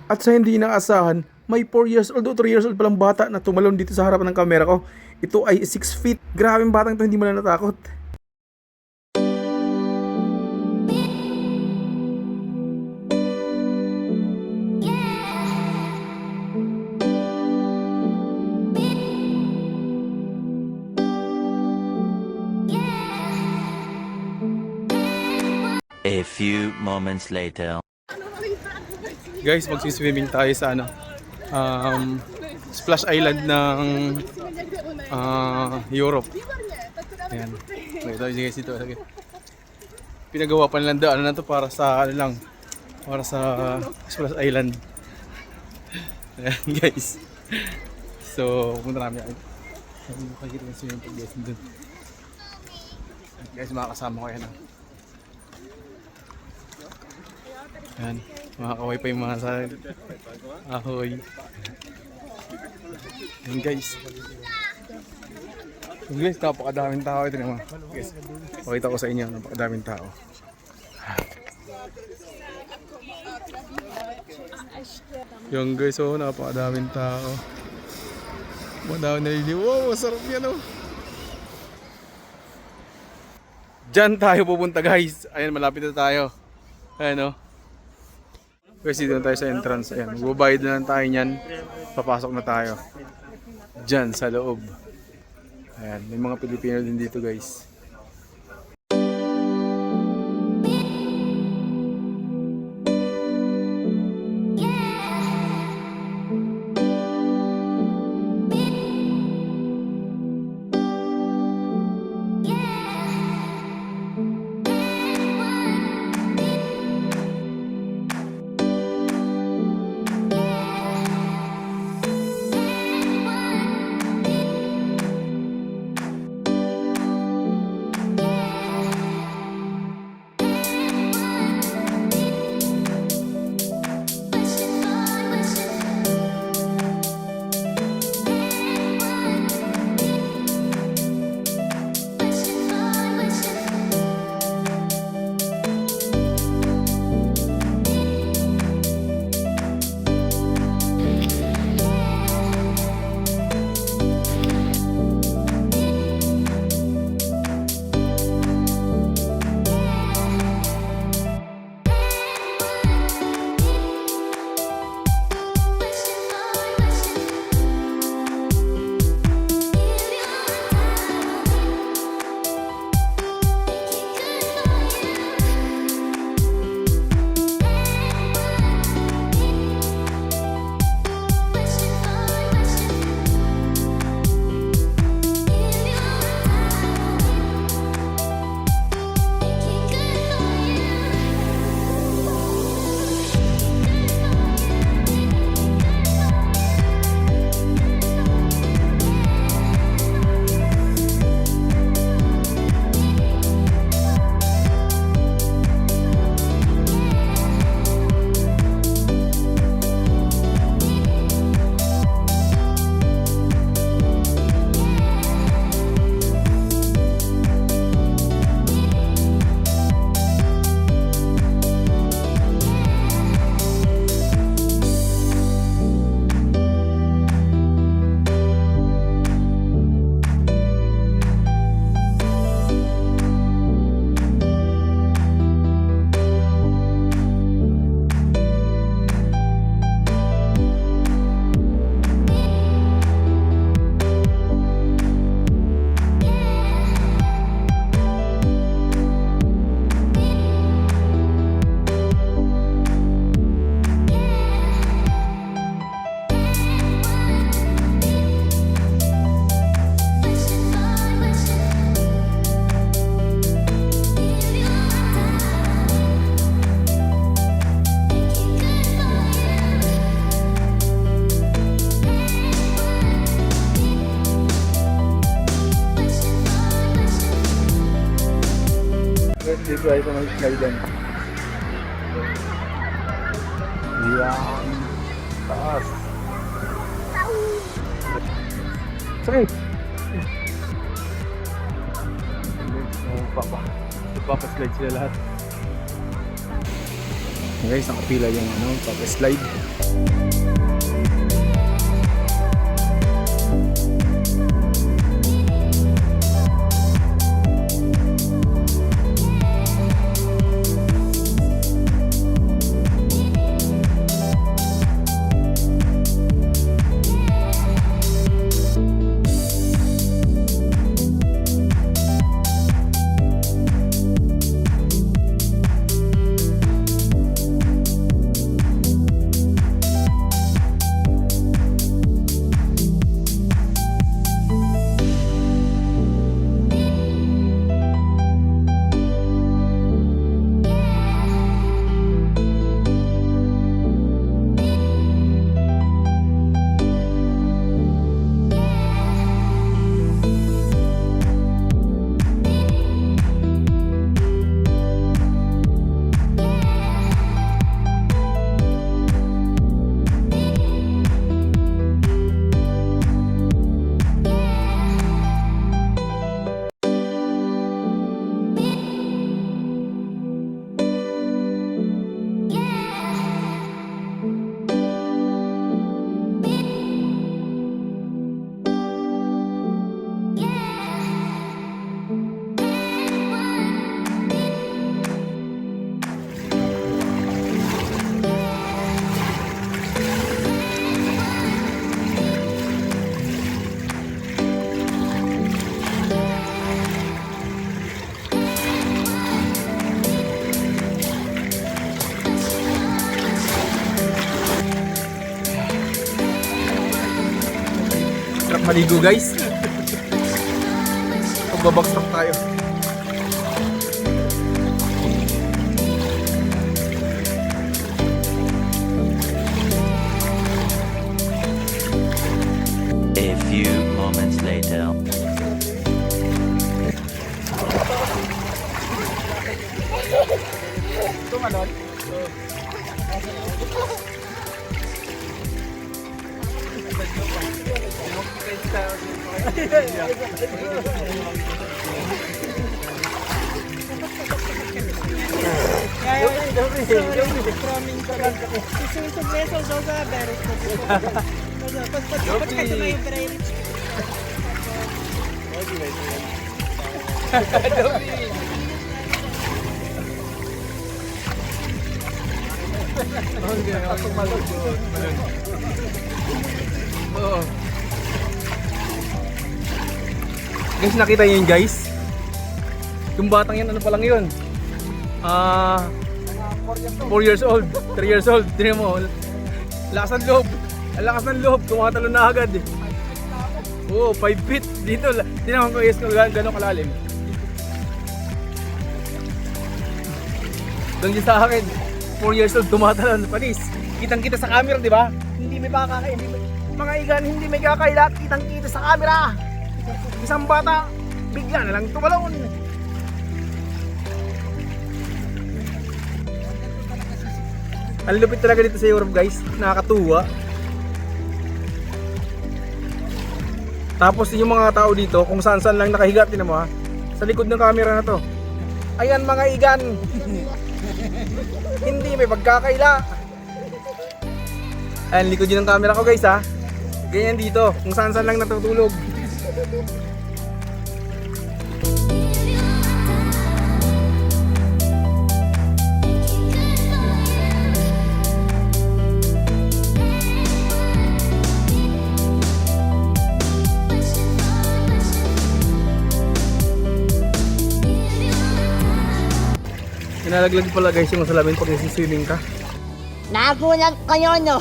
At sa hindi inaasahan, may 4 years old o 3 years old palang bata na tumalon dito sa harapan ng kamera ko. Ito ay 6 feet. Grabe yung batang to, hindi mo na natakot. A few moments later. Guys, magsiswimming tayo sa Splash Island ng Europe. Ayan. Nakita nyo guys ito. Pinagawa pa nilang daan na to para sa para sa Splash Island. Ayan guys. So, pumunta namin yan. Makikita yung swimming pool guys dun. Guys, makakasama ko yan. Ayan. Makakaway pa yung mga sa ahoy. Ayan guys. Guys, napakadaming tao ito naman. Guys, pakita ko sa inyo, napakadaming tao. Yung guys, oh, napakadaming tao. Madami naliliw. Wow, masarap yan oh. Diyan tayo pupunta guys. Ayan, malapit na tayo. Ayan oh. Guys, dito na tayo sa entrance. Ayan, magbabayad na lang tayo niyan. Papasok na tayo. Diyan sa loob. Ayan, may mga Pilipino din dito guys. Dito tayo sa mga kaidan. Yan. Taas. Sakit. Papaslide sila lahat. Guys, nakapila yung pag-slide. Sarap maligo guys. Pagbabackstop tayo. A few moments later. Tumalon? Oo. Guys, nakita niyo yun guys? Yung batang yan, ano pa lang yun? 4 years old, 3 years old. Tingnan mo, lakas ng loob. Ang lakas ng loob, tumatalon na agad eh. Oo, 5 feet dito. Tingnan mo guys kung gano'ng kalalim. Doon din sa akin, 4 years old, tumatalon. Panis, kitang-kita sa camera, di ba? Hindi may kakakain, mga igan, hindi may kakailat, kitang-kita sa camera. Isang bata, bigla na lang tumalon. Ang lupit talaga dito sa Europe guys, nakakatuwa. Tapos yung mga tao dito, kung saan-saan lang nakahiga, tinan mo ha, sa likod ng camera na to. Ayan mga igan, hindi may pagkakaila. Ayan, likod yun ng camera ko guys ha. Ganyan dito, kung saan-saan lang natutulog. Pinalaglag pala guys yung salamin pag nasi-swimming ka. Nagulat kayo, no?